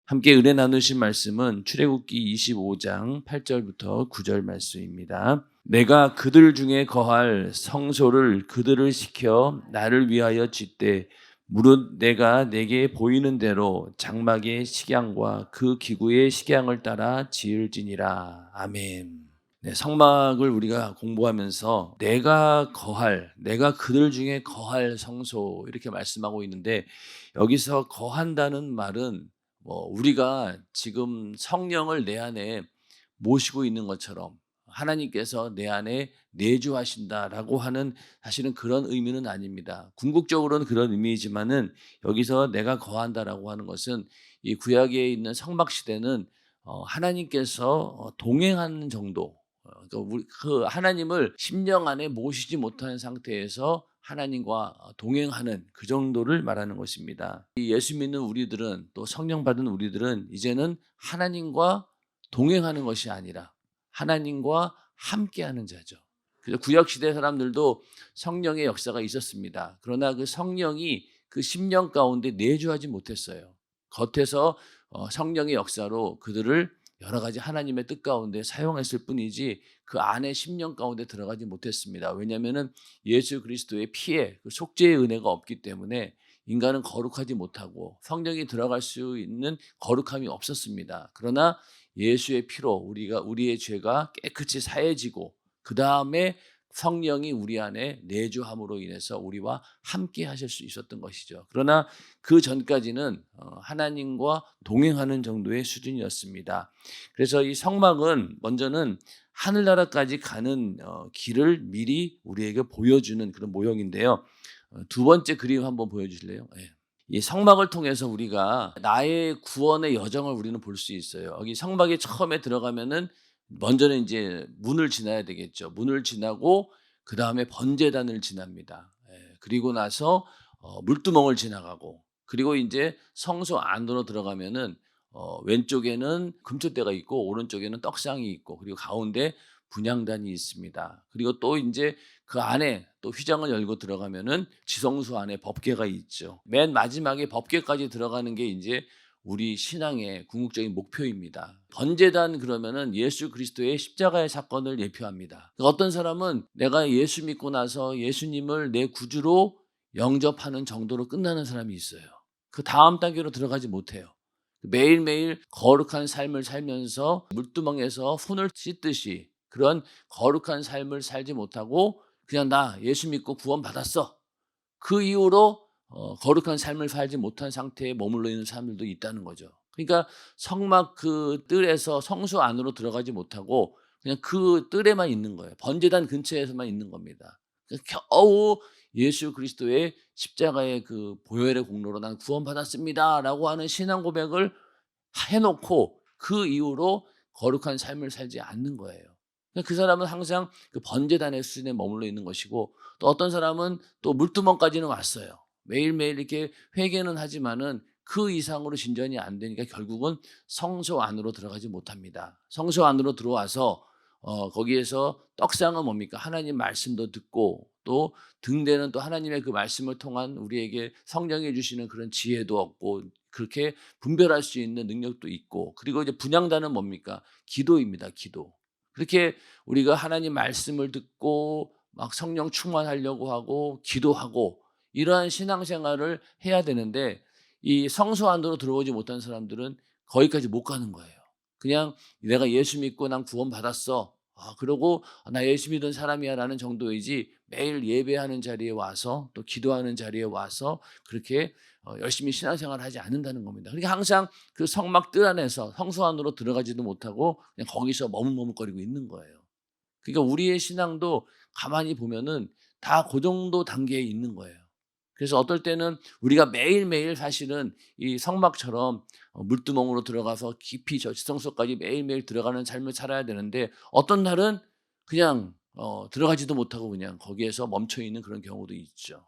함께 은혜 나누신 말씀은 출애굽기 25장 8절부터 9절 말씀입니다. 내가 그들 중에 거할 성소를 그들을 시켜 나를 위하여 짓되 무릇 내가 내게 보이는 대로 장막의 식양과 그 기구의 식양을 따라 지을지니라. 아멘. 네, 성막을 우리가 공부하면서 내가 그들 중에 거할 성소 이렇게 말씀하고 있는데, 여기서 거한다는 말은 우리가 지금 성령을 내 안에 모시고 있는 것처럼 하나님께서 내 안에 내주하신다라고 하는, 사실은 그런 의미는 아닙니다. 궁극적으로는 그런 의미이지만은, 여기서 내가 거한다라고 하는 것은 이 구약에 있는 성막 시대는 하나님께서 동행하는 정도, 그러니까 그 하나님을 심령 안에 모시지 못하는 상태에서 하나님과 동행하는 그 정도를 말하는 것입니다. 예수 믿는 우리들은, 또 성령 받은 우리들은 이제는 하나님과 동행하는 것이 아니라 하나님과 함께하는 자죠. 그래서 구약 시대 사람들도 성령의 역사가 있었습니다. 그러나 그 성령이 그 심령 가운데 내주하지 못했어요. 겉에서 성령의 역사로 그들을 여러 가지 하나님의 뜻 가운데 사용했을 뿐이지 그 안에 심령 가운데 들어가지 못했습니다. 왜냐하면 예수 그리스도의 피에 그 속죄의 은혜가 없기 때문에 인간은 거룩하지 못하고 성령이 들어갈 수 있는 거룩함이 없었습니다. 그러나 예수의 피로 우리의 죄가 깨끗이 사해지고, 그 다음에 성령이 우리 안에 내주함으로 인해서 우리와 함께 하실 수 있었던 것이죠. 그러나 그 전까지는 하나님과 동행하는 정도의 수준이었습니다. 그래서 이 성막은 먼저는 하늘나라까지 가는 길을 미리 우리에게 보여주는 그런 모형인데요. 두 번째 그림 한번 보여주실래요? 네. 이 성막을 통해서 우리가 나의 구원의 여정을 우리는 볼 수 있어요. 여기 성막에 처음에 들어가면은 먼저는 이제 문을 지나야 되겠죠. 문을 지나고 그 다음에 번제단을 지납니다. 그리고 나서 물두멍을 지나가고, 그리고 이제 성소 안으로 들어가면은 왼쪽에는 금토대가 있고 오른쪽에는 떡상이 있고, 그리고 가운데 분향단이 있습니다. 그리고 또 이제 그 안에 또 휘장을 열고 들어가면은 지성소 안에 법궤가 있죠. 맨 마지막에 법궤까지 들어가는 게 이제 우리 신앙의 궁극적인 목표입니다. 번제단 그러면은 예수 그리스도의 십자가의 사건을 예표합니다. 어떤 사람은 내가 예수 믿고 나서 예수님을 내 구주로 영접하는 정도로 끝나는 사람이 있어요. 그 다음 단계로 들어가지 못해요. 매일매일 거룩한 삶을 살면서 물두멍에서 손을 씻듯이 그런 거룩한 삶을 살지 못하고 그냥 나 예수 믿고 구원 받았어, 그 이후로 거룩한 삶을 살지 못한 상태에 머물러 있는 사람들도 있다는 거죠. 그러니까 성막 그 뜰에서 성소 안으로 들어가지 못하고 그냥 그 뜰에만 있는 거예요. 번제단 근처에서만 있는 겁니다. 겨우 예수 그리스도의 십자가의 그 보혈의 공로로 난 구원받았습니다라고 하는 신앙 고백을 해놓고 그 이후로 거룩한 삶을 살지 않는 거예요. 그 사람은 항상 그 번제단의 수준에 머물러 있는 것이고, 또 어떤 사람은 또 물두멍까지는 왔어요. 매일매일 이렇게 회개는 하지만은 그 이상으로 진전이 안 되니까 결국은 성소 안으로 들어가지 못합니다. 성소 안으로 들어와서 거기에서 떡상은 뭡니까? 하나님 말씀도 듣고, 또 등대는 또 하나님의 그 말씀을 통한 우리에게 성령이 주시는 그런 지혜도 얻고, 그렇게 분별할 수 있는 능력도 있고, 그리고 이제 분향단은 뭡니까? 기도입니다. 기도. 그렇게 우리가 하나님 말씀을 듣고 막 성령 충만하려고 하고 기도하고 이러한 신앙생활을 해야 되는데, 이 성소 안으로 들어오지 못한 사람들은 거기까지 못 가는 거예요. 그냥 내가 예수 믿고 난 구원 받았어, 그러고 나 예수 믿은 사람이야라는 정도이지, 매일 예배하는 자리에 와서 또 기도하는 자리에 와서 그렇게 열심히 신앙생활을 하지 않는다는 겁니다. 그러니까 항상 그 성막 뜰 안에서 성소 안으로 들어가지도 못하고 그냥 거기서 머뭇머뭇거리고 있는 거예요. 그러니까 우리의 신앙도 가만히 보면은 다 그 정도 단계에 있는 거예요. 그래서 어떨 때는 우리가 매일매일 사실은 이 성막처럼 물두멍으로 들어가서 깊이 저 지성소까지 매일매일 들어가는 삶을 살아야 되는데, 어떤 날은 그냥 들어가지도 못하고 그냥 거기에서 멈춰 있는 그런 경우도 있죠.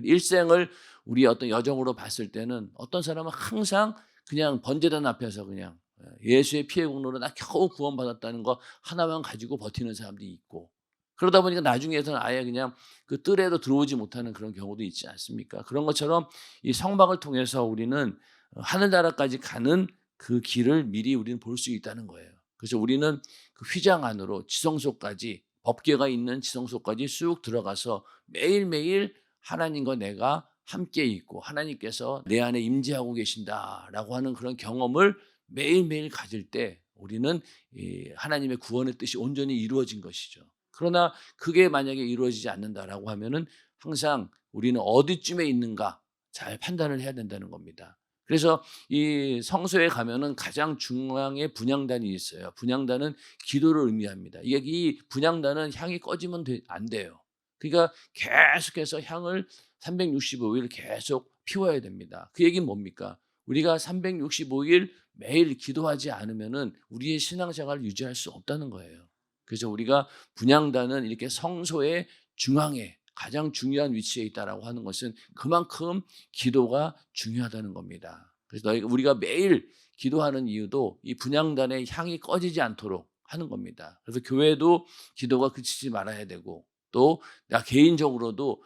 일생을 우리 어떤 여정으로 봤을 때는 어떤 사람은 항상 그냥 번제단 앞에서 그냥 예수의 피의 공로로 나 겨우 구원받았다는 거 하나만 가지고 버티는 사람도 있고, 그러다 보니까 나중에서는 아예 그냥 그 뜰에도 들어오지 못하는 그런 경우도 있지 않습니까? 그런 것처럼 이 성막을 통해서 우리는 하늘나라까지 가는 그 길을 미리 우리는 볼 수 있다는 거예요. 그래서 우리는 그 휘장 안으로 지성소까지, 법궤가 있는 지성소까지 쑥 들어가서 매일매일 하나님과 내가 함께 있고 하나님께서 내 안에 임재하고 계신다라고 하는 그런 경험을 매일매일 가질 때 우리는 이 하나님의 구원의 뜻이 온전히 이루어진 것이죠. 그러나 그게 만약에 이루어지지 않는다라고 하면은 항상 우리는 어디쯤에 있는가 잘 판단을 해야 된다는 겁니다. 그래서 이 성소에 가면은 가장 중앙에 분향단이 있어요. 분향단은 기도를 의미합니다. 이게 이 분향단은 향이 꺼지면 안 돼요. 그러니까 계속해서 향을 365일 계속 피워야 됩니다. 그 얘기는 뭡니까? 우리가 365일 매일 기도하지 않으면은 우리의 신앙생활을 유지할 수 없다는 거예요. 그래서 우리가 분향단은 이렇게 성소의 중앙에 가장 중요한 위치에 있다라고 하는 것은 그만큼 기도가 중요하다는 겁니다. 그래서 우리가 매일 기도하는 이유도 이 분향단의 향이 꺼지지 않도록 하는 겁니다. 그래서 교회도 기도가 그치지 말아야 되고 또 나 개인적으로도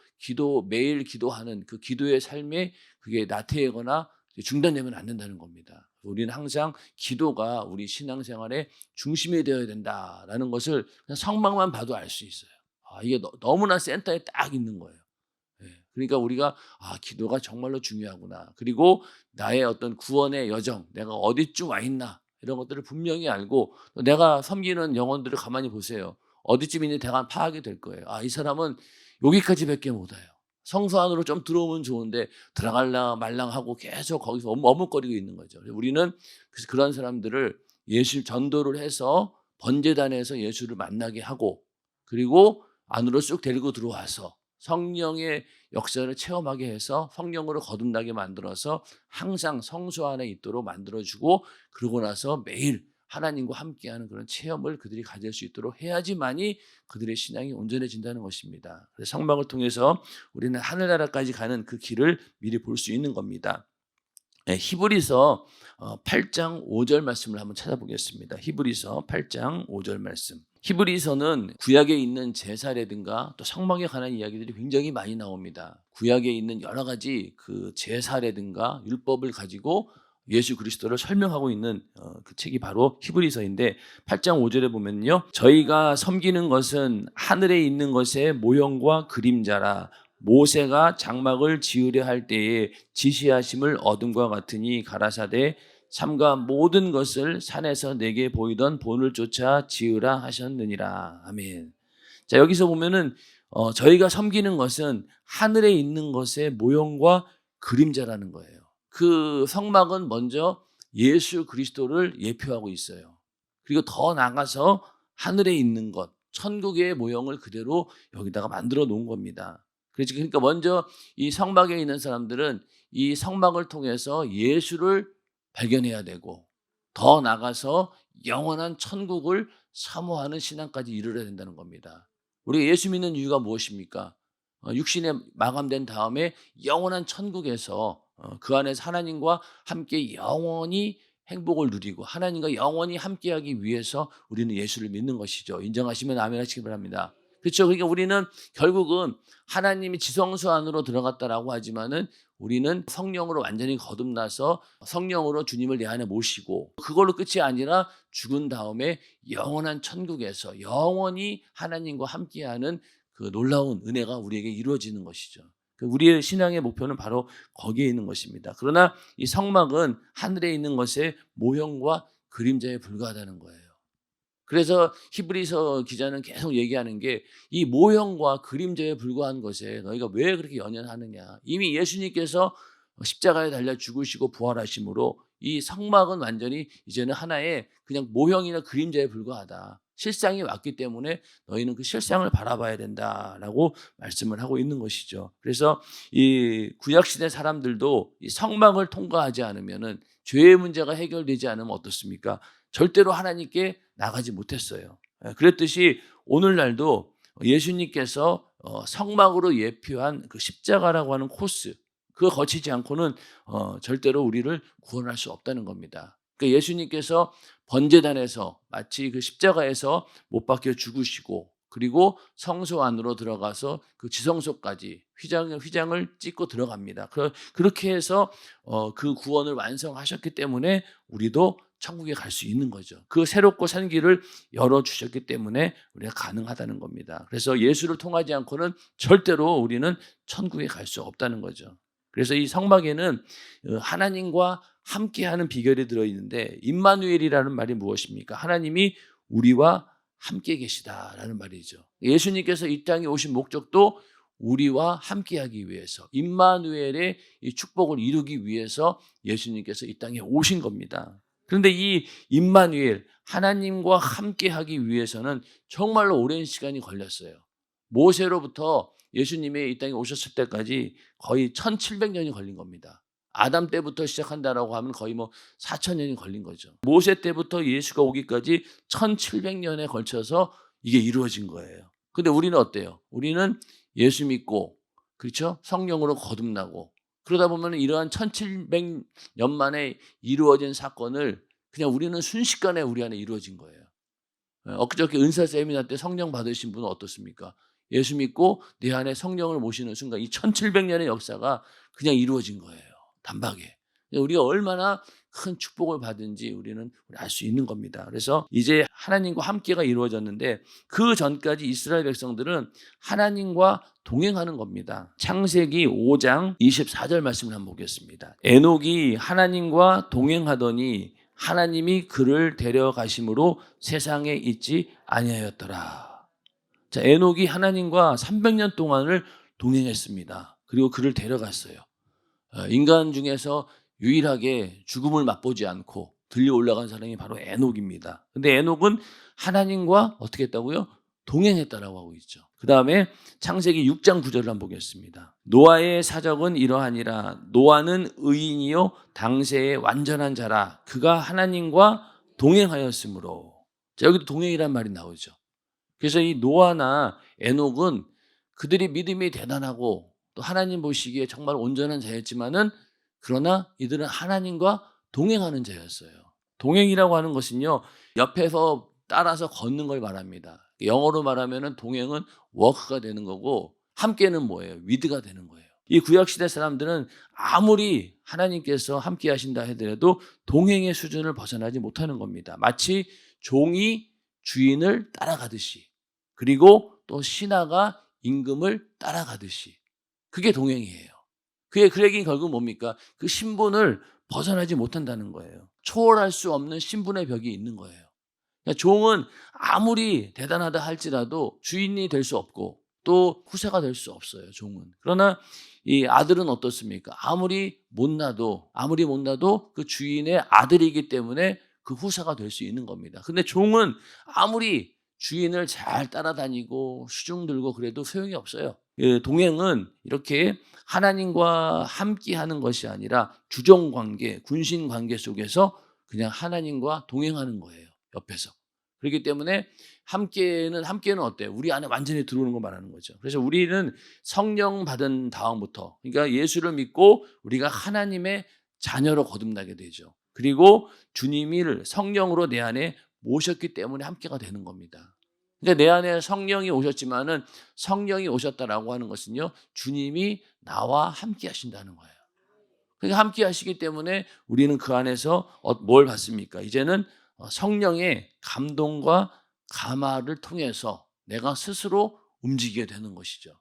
매일 기도하는 그 기도의 삶에 그게 나태하거나 중단되면 안 된다는 겁니다. 우리는 항상 기도가 우리 신앙생활의 중심이 되어야 된다라는 것을 그냥 성막만 봐도 알 수 있어요. 이게 너무나 센터에 딱 있는 거예요. 예. 그러니까 우리가 기도가 정말로 중요하구나. 그리고 나의 어떤 구원의 여정, 내가 어디쯤 와 있나 이런 것들을 분명히 알고 내가 섬기는 영혼들을 가만히 보세요. 어디쯤 있는지 대강 파악이 될 거예요. 이 사람은 여기까지밖에 못 와요. 성소 안으로 좀 들어오면 좋은데 들어갈랑 말랑 하고 계속 거기서 머뭇거리고 있는 거죠. 우리는 그래서 그런 사람들을 예수 전도를 해서 번제단에서 예수를 만나게 하고 그리고 안으로 쑥 데리고 들어와서 성령의 역사를 체험하게 해서 성령으로 거듭나게 만들어서 항상 성소 안에 있도록 만들어주고 그러고 나서 매일 하나님과 함께하는 그런 체험을 그들이 가질 수 있도록 해야지만이 그들의 신앙이 온전해진다는 것입니다. 그래서 성막을 통해서 우리는 하늘나라까지 가는 그 길을 미리 볼 수 있는 겁니다. 히브리서 8장 5절 말씀을 한번 찾아보겠습니다. 히브리서 8장 5절 말씀. 히브리서는 구약에 있는 제사라든가 또 성막에 관한 이야기들이 굉장히 많이 나옵니다. 구약에 있는 여러 가지 그 제사라든가 율법을 가지고 예수 그리스도를 설명하고 있는 그 책이 바로 히브리서인데 8장 5절에 보면요. 저희가 섬기는 것은 하늘에 있는 것의 모형과 그림자라 모세가 장막을 지으려 할 때에 지시하심을 얻음과 같으니 가라사대 삼가 모든 것을 산에서 내게 보이던 본을 쫓아 지으라 하셨느니라. 아멘. 자, 여기서 보면은 저희가 섬기는 것은 하늘에 있는 것의 모형과 그림자라는 거예요. 그 성막은 먼저 예수 그리스도를 예표하고 있어요. 그리고 더 나가서 하늘에 있는 것, 천국의 모형을 그대로 여기다가 만들어 놓은 겁니다. 그러니까 먼저 이 성막에 있는 사람들은 이 성막을 통해서 예수를 발견해야 되고 더 나가서 영원한 천국을 사모하는 신앙까지 이르러야 된다는 겁니다. 우리가 예수 믿는 이유가 무엇입니까? 육신에 마감된 다음에 영원한 천국에서 그 안에서 하나님과 함께 영원히 행복을 누리고 하나님과 영원히 함께하기 위해서 우리는 예수를 믿는 것이죠. 인정하시면 아멘 하시기 바랍니다. 그렇죠. 그러니까 우리는 결국은 하나님이 지성소 안으로 들어갔다라고 하지만은 우리는 성령으로 완전히 거듭나서 성령으로 주님을 내 안에 모시고 그걸로 끝이 아니라 죽은 다음에 영원한 천국에서 영원히 하나님과 함께하는 그 놀라운 은혜가 우리에게 이루어지는 것이죠. 우리의 신앙의 목표는 바로 거기에 있는 것입니다. 그러나 이 성막은 하늘에 있는 것의 모형과 그림자에 불과하다는 거예요. 그래서 히브리서 기자는 계속 얘기하는 게 이 모형과 그림자에 불과한 것에 너희가 왜 그렇게 연연하느냐. 이미 예수님께서 십자가에 달려 죽으시고 부활하심으로 이 성막은 완전히 이제는 하나의 그냥 모형이나 그림자에 불과하다. 실상이 왔기 때문에 너희는 그 실상을 바라봐야 된다라고 말씀을 하고 있는 것이죠. 그래서 이 구약시대 사람들도 이 성막을 통과하지 않으면은 죄의 문제가 해결되지 않으면 어떻습니까? 절대로 하나님께 나가지 못했어요. 그랬듯이 오늘날도 예수님께서 성막으로 예표한 그 십자가라고 하는 코스 그거 거치지 않고는 절대로 우리를 구원할 수 없다는 겁니다. 그러니까 예수님께서 번제단에서 마치 그 십자가에서 못 박혀 죽으시고 그리고 성소 안으로 들어가서 그 지성소까지 휘장을 찍고 들어갑니다. 그렇게 해서 그 구원을 완성하셨기 때문에 우리도 천국에 갈 수 있는 거죠. 그 새롭고 산 길을 열어주셨기 때문에 우리가 가능하다는 겁니다. 그래서 예수를 통하지 않고는 절대로 우리는 천국에 갈 수 없다는 거죠. 그래서 이 성막에는 하나님과 함께하는 비결이 들어있는데, 임마누엘이라는 말이 무엇입니까? 하나님이 우리와 함께 계시다라는 말이죠. 예수님께서 이 땅에 오신 목적도 우리와 함께하기 위해서, 임마누엘의 이 축복을 이루기 위해서 예수님께서 이 땅에 오신 겁니다. 그런데 이 임마누엘, 하나님과 함께하기 위해서는 정말로 오랜 시간이 걸렸어요. 모세로부터 예수님이 이 땅에 오셨을 때까지 거의 1700년이 걸린 겁니다. 아담 때부터 시작한다라고 하면 거의 4000년이 걸린 거죠. 모세 때부터 예수가 오기까지 1700년에 걸쳐서 이게 이루어진 거예요. 근데 우리는 어때요? 우리는 예수 믿고, 그렇죠? 성령으로 거듭나고, 그러다 보면 이러한 1700년 만에 이루어진 사건을 그냥 우리는 순식간에 우리 안에 이루어진 거예요. 엊그저께 은사 세미나 때 성령 받으신 분은 어떻습니까? 예수 믿고 내 안에 성령을 모시는 순간 이 1700년의 역사가 그냥 이루어진 거예요. 단박에. 우리가 얼마나 큰 축복을 받은지 우리는 알 수 있는 겁니다. 그래서 이제 하나님과 함께가 이루어졌는데, 그 전까지 이스라엘 백성들은 하나님과 동행하는 겁니다. 창세기 5장 24절 말씀을 한번 보겠습니다. 에녹이 하나님과 동행하더니 하나님이 그를 데려가심으로 세상에 있지 아니하였더라. 자, 에녹이 하나님과 300년 동안을 동행했습니다. 그리고 그를 데려갔어요. 인간 중에서 유일하게 죽음을 맛보지 않고 들려 올라간 사람이 바로 에녹입니다. 근데 에녹은 하나님과 어떻게 했다고요? 동행했다라고 하고 있죠. 그 다음에 창세기 6장 9절을 한번 보겠습니다. 노아의 사적은 이러하니라. 노아는 의인이요 당세의 완전한 자라. 그가 하나님과 동행하였으므로. 자, 여기도 동행이란 말이 나오죠. 그래서 이 노아나 에녹은 그들이 믿음이 대단하고 또 하나님 보시기에 정말 온전한 자였지만은, 그러나 이들은 하나님과 동행하는 자였어요. 동행이라고 하는 것은요, 옆에서 따라서 걷는 걸 말합니다. 영어로 말하면은 동행은 워크가 되는 거고, 함께는 뭐예요? 위드가 되는 거예요. 이 구약시대 사람들은 아무리 하나님께서 함께 하신다 하더라도 동행의 수준을 벗어나지 못하는 겁니다. 마치 종이 주인을 따라가듯이, 그리고 또 신하가 임금을 따라가듯이, 그게 동행이에요. 그 얘기는 결국 뭡니까? 그 신분을 벗어나지 못한다는 거예요. 초월할 수 없는 신분의 벽이 있는 거예요. 그러니까 종은 아무리 대단하다 할지라도 주인이 될 수 없고 또 후사가 될 수 없어요, 종은. 그러나 이 아들은 어떻습니까? 아무리 못나도 그 주인의 아들이기 때문에 그 후사가 될 수 있는 겁니다. 근데 종은 아무리 주인을 잘 따라다니고 수중 들고 그래도 소용이 없어요. 동행은 이렇게 하나님과 함께하는 것이 아니라 주종관계, 군신관계 속에서 그냥 하나님과 동행하는 거예요, 옆에서. 그렇기 때문에 함께는 어때요? 우리 안에 완전히 들어오는 거 말하는 거죠. 그래서 우리는 성령 받은 다음부터, 그러니까 예수를 믿고 우리가 하나님의 자녀로 거듭나게 되죠. 그리고 주님이 성령으로 내 안에 모셨기 때문에 함께가 되는 겁니다. 그러니까 내 안에 성령이 오셨지만은, 성령이 오셨다라고 하는 것은요, 주님이 나와 함께 하신다는 거예요. 그러니까 함께 하시기 때문에 우리는 그 안에서 뭘 받습니까? 이제는 성령의 감동과 감화를 통해서 내가 스스로 움직이게 되는 것이죠.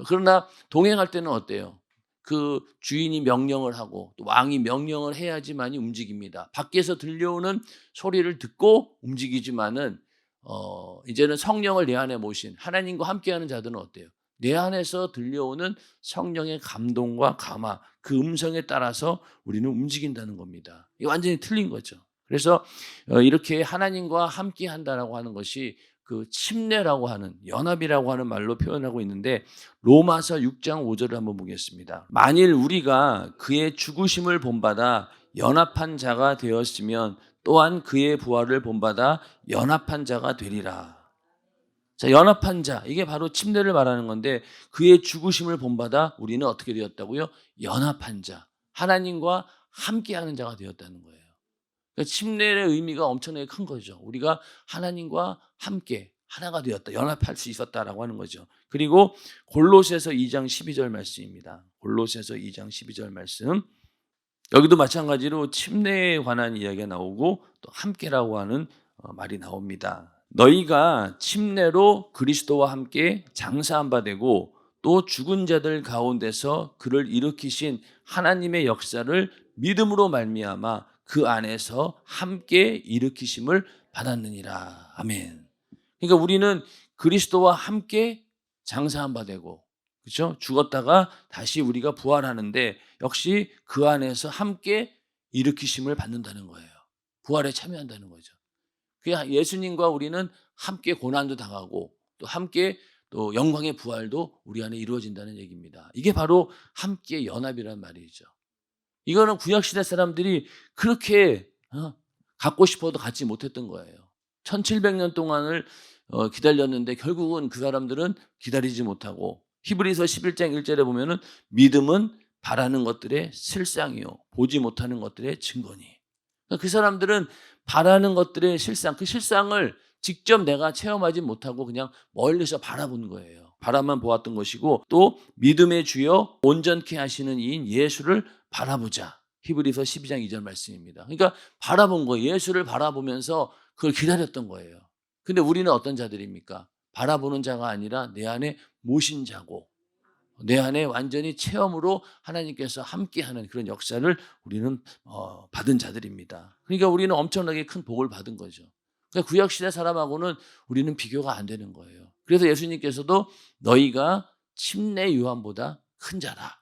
그러나 동행할 때는 어때요? 그 주인이 명령을 하고 또 왕이 명령을 해야지만이 움직입니다. 밖에서 들려오는 소리를 듣고 움직이지만은 이제는 성령을 내 안에 모신 하나님과 함께하는 자들은 어때요? 내 안에서 들려오는 성령의 감동과 감화, 그 음성에 따라서 우리는 움직인다는 겁니다. 이게 완전히 틀린 거죠. 그래서 이렇게 하나님과 함께한다라고 하는 것이 그 침례라고 하는, 연합이라고 하는 말로 표현하고 있는데, 로마서 6장 5절을 한번 보겠습니다. 만일 우리가 그의 죽으심을 본받아 연합한 자가 되었으면 또한 그의 부활을 본받아 연합한 자가 되리라. 자, 연합한 자, 이게 바로 침례를 말하는 건데, 그의 죽으심을 본받아 우리는 어떻게 되었다고요? 연합한 자, 하나님과 함께하는 자가 되었다는 거예요. 그러니까 침례의 의미가 엄청나게 큰 거죠. 우리가 하나님과 함께, 하나가 되었다. 연합할 수 있었다라고 하는 거죠. 그리고 골로새서 2장 12절 말씀입니다. 골로새서 2장 12절 말씀. 여기도 마찬가지로 침례에 관한 이야기가 나오고 또 함께라고 하는 말이 나옵니다. 너희가 침례로 그리스도와 함께 장사한 바 되고 또 죽은 자들 가운데서 그를 일으키신 하나님의 역사를 믿음으로 말미암아 그 안에서 함께 일으키심을 받았느니라. 아멘. 그러니까 우리는 그리스도와 함께 장사한 바 되고, 그렇죠? 죽었다가 다시 우리가 부활하는데 역시 그 안에서 함께 일으키심을 받는다는 거예요. 부활에 참여한다는 거죠. 예수님과 우리는 함께 고난도 당하고 또 함께 또 영광의 부활도 우리 안에 이루어진다는 얘기입니다. 이게 바로 함께 연합이란 말이죠. 이거는 구약시대 사람들이 그렇게 갖고 싶어도 갖지 못했던 거예요. 1700년 동안을 기다렸는데 결국은 그 사람들은 기다리지 못하고, 히브리서 11장 1절에 보면은 믿음은 바라는 것들의 실상이요 보지 못하는 것들의 증거니. 그 사람들은 바라는 것들의 실상, 그 실상을 직접 내가 체험하지 못하고 그냥 멀리서 바라본 거예요. 바라만 보았던 것이고, 또 믿음의 주여 온전케 하시는 이인 예수를 바라보자. 히브리서 12장 2절 말씀입니다. 그러니까 바라본 거예요. 예수를 바라보면서 그걸 기다렸던 거예요. 근데 우리는 어떤 자들입니까? 바라보는 자가 아니라 내 안에 모신 자고, 내 안에 완전히 체험으로 하나님께서 함께하는 그런 역사를 우리는 받은 자들입니다. 그러니까 우리는 엄청나게 큰 복을 받은 거죠. 그러니까 구약시대 사람하고는 우리는 비교가 안 되는 거예요. 그래서 예수님께서도 너희가 침례 요한보다 큰 자라.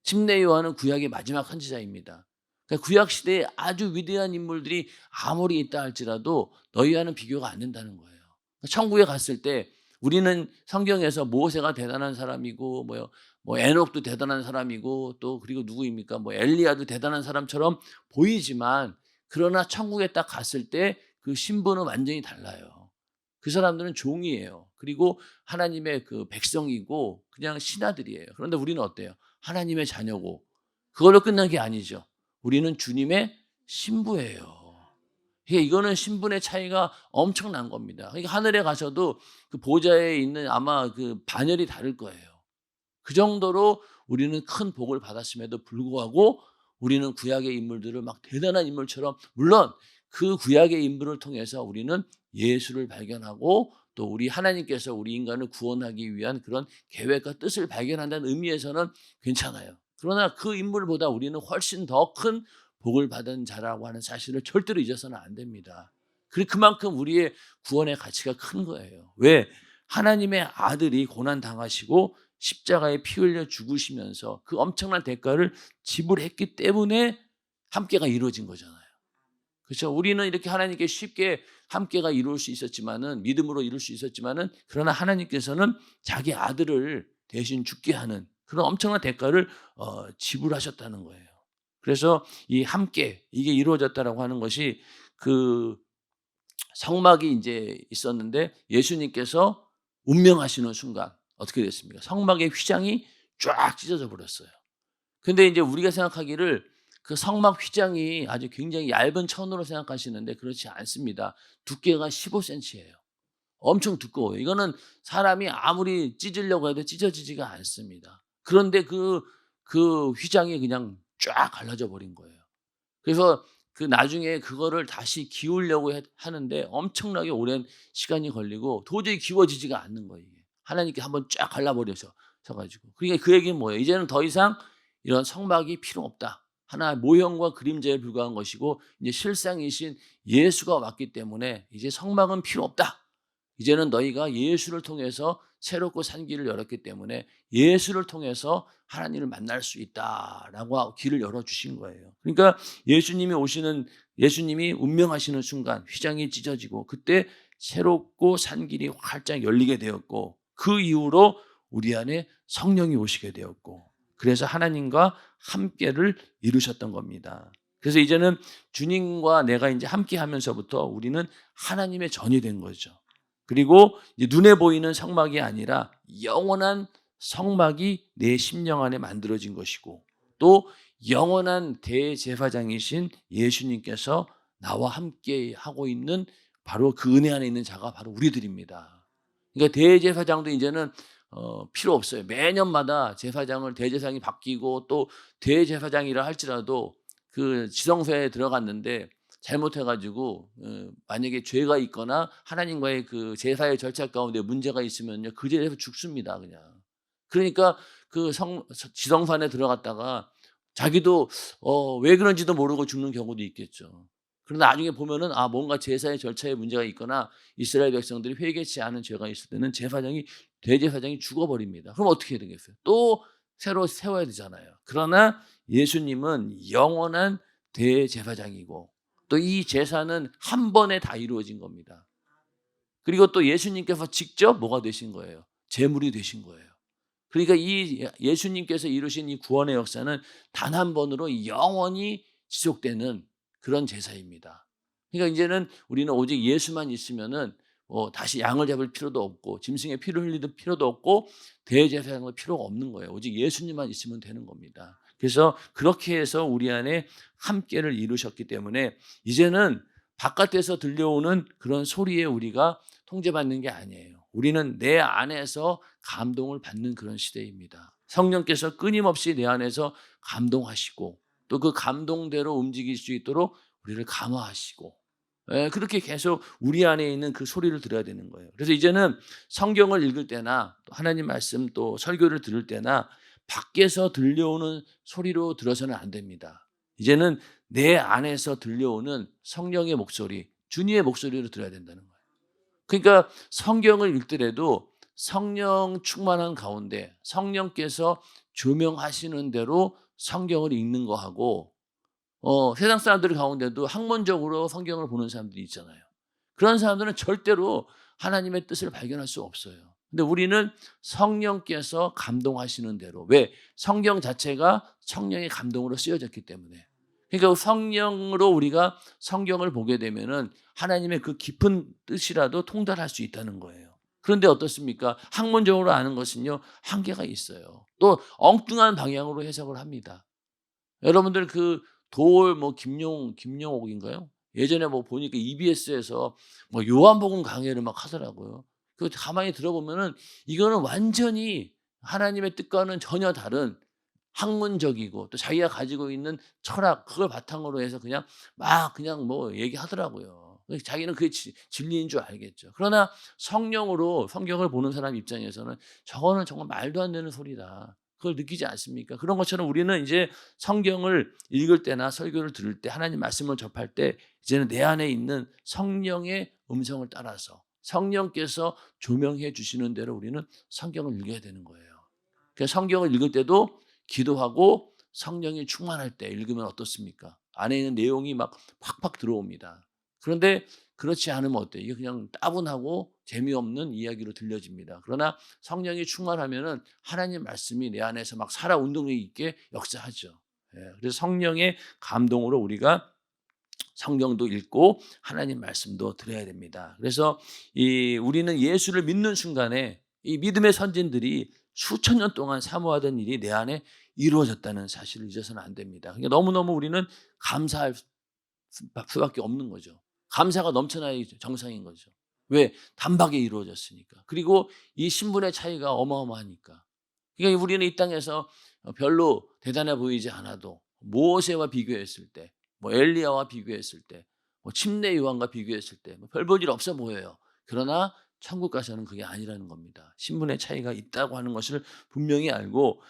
침례 요한은 구약의 마지막 선지자입니다. 그러니까 구약시대에 아주 위대한 인물들이 아무리 있다 할지라도 너희와는 비교가 안 된다는 거예요. 천국에 갔을 때 우리는 성경에서 모세가 대단한 사람이고 뭐 에녹도 대단한 사람이고 또 그리고 누구입니까? 뭐 엘리야도 대단한 사람처럼 보이지만, 그러나 천국에 딱 갔을 때 그 신분은 완전히 달라요. 그 사람들은 종이에요. 그리고 하나님의 그 백성이고 그냥 신하들이에요. 그런데 우리는 어때요? 하나님의 자녀고, 그걸로 끝난 게 아니죠. 우리는 주님의 신부예요. 이거는 신분의 차이가 엄청난 겁니다. 그러니까 하늘에 가셔도 그 보좌에 있는 아마 그 반열이 다를 거예요. 그 정도로 우리는 큰 복을 받았음에도 불구하고 우리는 구약의 인물들을 막 대단한 인물처럼, 물론 그 구약의 인물을 통해서 우리는 예수를 발견하고 또 우리 하나님께서 우리 인간을 구원하기 위한 그런 계획과 뜻을 발견한다는 의미에서는 괜찮아요. 그러나 그 인물보다 우리는 훨씬 더 큰 복을 받은 자라고 하는 사실을 절대로 잊어서는 안 됩니다. 그만큼 우리의 구원의 가치가 큰 거예요. 왜? 하나님의 아들이 고난 당하시고 십자가에 피 흘려 죽으시면서 그 엄청난 대가를 지불했기 때문에 함께가 이루어진 거잖아요. 그렇죠? 우리는 이렇게 하나님께 쉽게 함께가 이룰 수 있었지만은, 믿음으로 이룰 수 있었지만은, 그러나 하나님께서는 자기 아들을 대신 죽게 하는 그런 엄청난 대가를 지불하셨다는 거예요. 그래서 이 함께 이게 이루어졌다라고 하는 것이, 그 성막이 이제 있었는데 예수님께서 운명하시는 순간 어떻게 됐습니까? 성막의 휘장이 쫙 찢어져 버렸어요. 근데 이제 우리가 생각하기를 그 성막 휘장이 아주 굉장히 얇은 천으로 생각하시는데 그렇지 않습니다. 두께가 15cm예요. 엄청 두꺼워요. 이거는 사람이 아무리 찢으려고 해도 찢어지지가 않습니다. 그런데 그 휘장이 그냥 쫙 갈라져 버린 거예요. 그래서 그 나중에 그거를 다시 기우려고 하는데 엄청나게 오랜 시간이 걸리고 도저히 기워지지가 않는 거예요. 하나님께 한번 쫙 갈라버려서 가지고. 그러니까 그 얘기는 뭐예요? 이제는 더 이상 이런 성막이 필요 없다. 하나 모형과 그림자에 불과한 것이고 이제 실상이신 예수가 왔기 때문에 이제 성막은 필요 없다. 이제는 너희가 예수를 통해서 새롭고 산 길을 열었기 때문에 예수를 통해서 하나님을 만날 수 있다라고 길을 열어주신 거예요. 그러니까 예수님이 운명하시는 순간 휘장이 찢어지고 그때 새롭고 산 길이 활짝 열리게 되었고, 그 이후로 우리 안에 성령이 오시게 되었고, 그래서 하나님과 함께를 이루셨던 겁니다. 그래서 이제는 주님과 내가 이제 함께 하면서부터 우리는 하나님의 전이 된 거죠. 그리고 이제 눈에 보이는 성막이 아니라 영원한 성막이 내 심령 안에 만들어진 것이고, 또 영원한 대제사장이신 예수님께서 나와 함께 하고 있는 바로 그 은혜 안에 있는 자가 바로 우리들입니다. 그러니까 대제사장도 이제는 필요 없어요. 매년마다 제사장을 대제사장이 바뀌고 또 대제사장이라 할지라도 그 지성소에 들어갔는데 잘못해 가지고 만약에 죄가 있거나 하나님과의 그 제사의 절차 가운데 문제가 있으면요, 그 자리에서 죽습니다, 그냥. 그러니까 그 지성소 안에 들어갔다가 자기도 왜 그런지도 모르고 죽는 경우도 있겠죠. 그러나 나중에 보면은 뭔가 제사의 절차에 문제가 있거나 이스라엘 백성들이 회개치 않은 죄가 있을 때는 대제사장이 죽어버립니다. 그럼 어떻게 해야 되겠어요? 또 새로 세워야 되잖아요. 그러나 예수님은 영원한 대제사장이고 또 이 제사는 한 번에 다 이루어진 겁니다. 그리고 또 예수님께서 직접 뭐가 되신 거예요? 제물이 되신 거예요. 그러니까 이 예수님께서 이루신 이 구원의 역사는 단 한 번으로 영원히 지속되는 그런 제사입니다. 그러니까 이제는 우리는 오직 예수만 있으면은 다시 양을 잡을 필요도 없고 짐승의 피를 흘릴 필요도 없고 대제사장의 필요가 없는 거예요. 오직 예수님만 있으면 되는 겁니다. 그래서 그렇게 해서 우리 안에 함께를 이루셨기 때문에 이제는 바깥에서 들려오는 그런 소리에 우리가 통제받는 게 아니에요. 우리는 내 안에서 감동을 받는 그런 시대입니다. 성령께서 끊임없이 내 안에서 감동하시고 또 그 감동대로 움직일 수 있도록 우리를 감화하시고 그렇게 계속 우리 안에 있는 그 소리를 들어야 되는 거예요. 그래서 이제는 성경을 읽을 때나 또 하나님 말씀 또 설교를 들을 때나 밖에서 들려오는 소리로 들어서는 안 됩니다. 이제는 내 안에서 들려오는 성령의 목소리, 주님의 목소리로 들어야 된다는 거예요. 그러니까 성경을 읽더라도 성령 충만한 가운데 성령께서 조명하시는 대로 성경을 읽는 거하고 세상 사람들 가운데도 학문적으로 성경을 보는 사람들이 있잖아요. 그런 사람들은 절대로 하나님의 뜻을 발견할 수 없어요. 근데 우리는 성령께서 감동하시는 대로, 왜? 성경 자체가 성령의 감동으로 쓰여졌기 때문에. 그러니까 성령으로 우리가 성경을 보게 되면은 하나님의 그 깊은 뜻이라도 통달할 수 있다는 거예요. 그런데 어떻습니까? 학문적으로 아는 것은요, 한계가 있어요. 또 엉뚱한 방향으로 해석을 합니다. 여러분들 그 김용옥인가요? 예전에 보니까 EBS에서 요한복음 강해를 막 하더라고요. 그 가만히 들어보면은 이거는 완전히 하나님의 뜻과는 전혀 다른 학문적이고 또 자기가 가지고 있는 철학 그걸 바탕으로 해서 그냥 얘기하더라고요. 자기는 그게 진리인 줄 알겠죠. 그러나 성령으로 성경을 보는 사람 입장에서는 저거는 정말 말도 안 되는 소리다. 그걸 느끼지 않습니까? 그런 것처럼 우리는 이제 성경을 읽을 때나 설교를 들을 때 하나님 말씀을 접할 때 이제는 내 안에 있는 성령의 음성을 따라서 성령께서 조명해 주시는 대로 우리는 성경을 읽어야 되는 거예요. 그래서 성경을 읽을 때도 기도하고 성령이 충만할 때 읽으면 어떻습니까? 안에 있는 내용이 막 팍팍 들어옵니다. 그런데 그렇지 않으면 어때요? 이게 그냥 따분하고 재미없는 이야기로 들려집니다. 그러나 성령이 충만하면은 하나님 말씀이 내 안에서 막 살아 운동력 있게 역사하죠. 그래서 성령의 감동으로 우리가 성경도 읽고 하나님 말씀도 들어야 됩니다. 그래서 우리는 예수를 믿는 순간에 이 믿음의 선진들이 수천 년 동안 사모하던 일이 내 안에 이루어졌다는 사실을 잊어서는 안 됩니다. 그러니까 너무너무 우리는 감사할 수밖에 없는 거죠. 감사가 넘쳐나야 정상인 거죠. 왜? 단박에 이루어졌으니까. 그리고 이 신분의 차이가 어마어마하니까. 그러니까 우리는 이 땅에서 별로 대단해 보이지 않아도 모세와 비교했을 때, 엘리야와 비교했을 때, 침례 요한과 비교했을 때 별 볼 일 없어 보여요. 그러나 천국 가서는 그게 아니라는 겁니다. 신분의 차이가 있다고 하는 것을 분명히 알고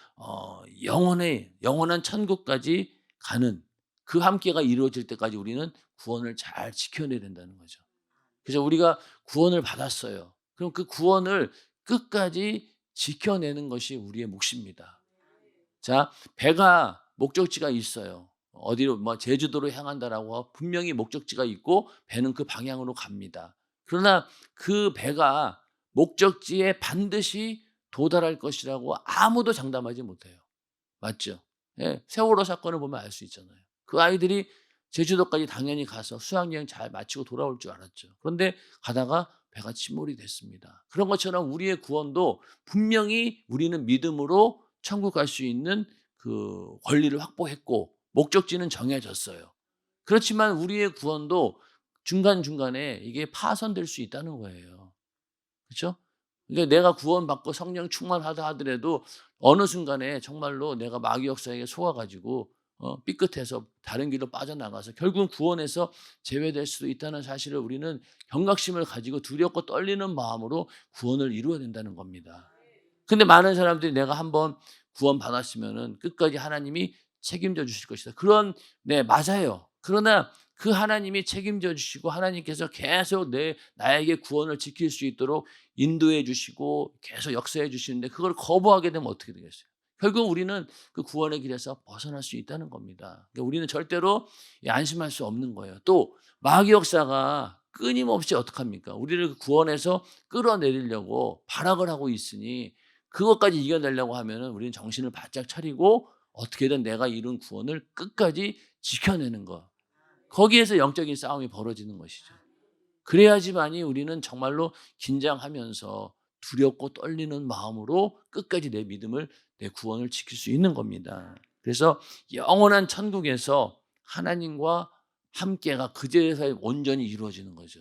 영원한 천국까지 가는 그 함께가 이루어질 때까지 우리는 구원을 잘 지켜내야 된다는 거죠. 그래서 우리가 구원을 받았어요. 그럼 그 구원을 끝까지 지켜내는 것이 우리의 몫입니다. 자, 배가 목적지가 있어요. 어디로 제주도로 향한다라고 분명히 목적지가 있고 배는 그 방향으로 갑니다. 그러나 그 배가 목적지에 반드시 도달할 것이라고 아무도 장담하지 못해요. 맞죠? 세월호 사건을 보면 알 수 있잖아요. 그 아이들이 제주도까지 당연히 가서 수학여행 잘 마치고 돌아올 줄 알았죠. 그런데 가다가 배가 침몰이 됐습니다. 그런 것처럼 우리의 구원도 분명히 우리는 믿음으로 천국 갈 수 있는 그 권리를 확보했고 목적지는 정해졌어요. 그렇지만 우리의 구원도 중간중간에 이게 파손될 수 있다는 거예요. 그렇죠? 그러니까 내가 구원받고 성령 충만하다 하더라도 어느 순간에 정말로 내가 마귀 역사에 속아 가지고 삐끗해서 다른 길로 빠져나가서 결국은 구원에서 제외될 수도 있다는 사실을 우리는 경각심을 가지고 두렵고 떨리는 마음으로 구원을 이루어야 된다는 겁니다. 근데 많은 사람들이 내가 한번 구원받았으면은 끝까지 하나님이 책임져 주실 것이다. 그런 네 맞아요. 그러나 그 하나님이 책임져 주시고 하나님께서 계속 나에게 구원을 지킬 수 있도록 인도해 주시고 계속 역사해 주시는데 그걸 거부하게 되면 어떻게 되겠어요? 결국 우리는 그 구원의 길에서 벗어날 수 있다는 겁니다. 그러니까 우리는 절대로 안심할 수 없는 거예요. 또 마귀 역사가 끊임없이 어떡합니까? 우리를 그 구원에서 끌어내리려고 발악을 하고 있으니 그것까지 이겨내려고 하면은 우리는 정신을 바짝 차리고 어떻게든 내가 이룬 구원을 끝까지 지켜내는 것. 거기에서 영적인 싸움이 벌어지는 것이죠. 그래야지만이 우리는 정말로 긴장하면서 두렵고 떨리는 마음으로 끝까지 내 믿음을, 내 구원을 지킬 수 있는 겁니다. 그래서 영원한 천국에서 하나님과 함께가 그 자리에서 온전히 이루어지는 거죠.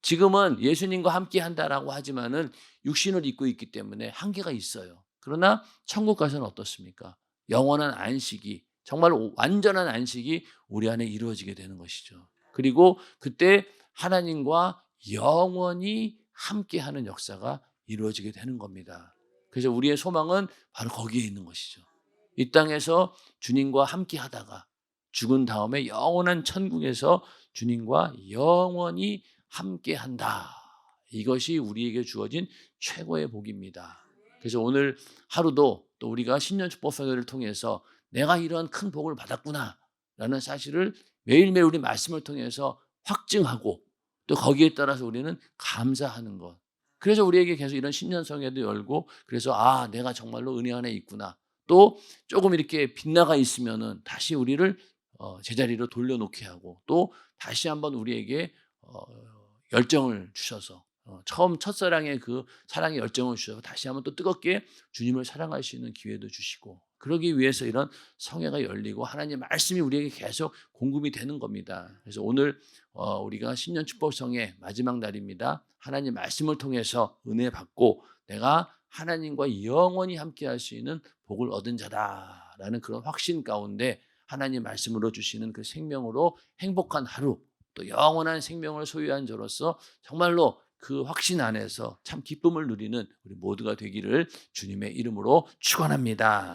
지금은 예수님과 함께 한다라고 하지만은 육신을 입고 있기 때문에 한계가 있어요. 그러나 천국 가서는 어떻습니까? 영원한 안식이 정말 완전한 안식이 우리 안에 이루어지게 되는 것이죠. 그리고 그때 하나님과 영원히 함께하는 역사가 이루어지게 되는 겁니다. 그래서 우리의 소망은 바로 거기에 있는 것이죠. 이 땅에서 주님과 함께하다가 죽은 다음에 영원한 천국에서 주님과 영원히 함께한다. 이것이 우리에게 주어진 최고의 복입니다. 그래서 오늘 하루도 또 우리가 신년 축복 설교를 통해서 내가 이런 큰 복을 받았구나라는 사실을 매일매일 우리 말씀을 통해서 확증하고 또 거기에 따라서 우리는 감사하는 것. 그래서 우리에게 계속 이런 신년 성회도 열고 그래서 내가 정말로 은혜 안에 있구나. 또 조금 이렇게 빗나가 있으면은 다시 우리를 제자리로 돌려놓게 하고 또 다시 한번 우리에게 열정을 주셔서 처음 첫사랑의 그 사랑의 열정을 주셔서 다시 한번 또 뜨겁게 주님을 사랑할 수 있는 기회도 주시고 그러기 위해서 이런 성회가 열리고 하나님의 말씀이 우리에게 계속 공급이 되는 겁니다. 그래서 오늘 우리가 신년 축복 성회 마지막 날입니다. 하나님 말씀을 통해서 은혜 받고 내가 하나님과 영원히 함께할 수 있는 복을 얻은 자다라는 그런 확신 가운데 하나님 말씀으로 주시는 그 생명으로 행복한 하루 또 영원한 생명을 소유한 자로서 정말로 그 확신 안에서 참 기쁨을 누리는 우리 모두가 되기를 주님의 이름으로 축원합니다.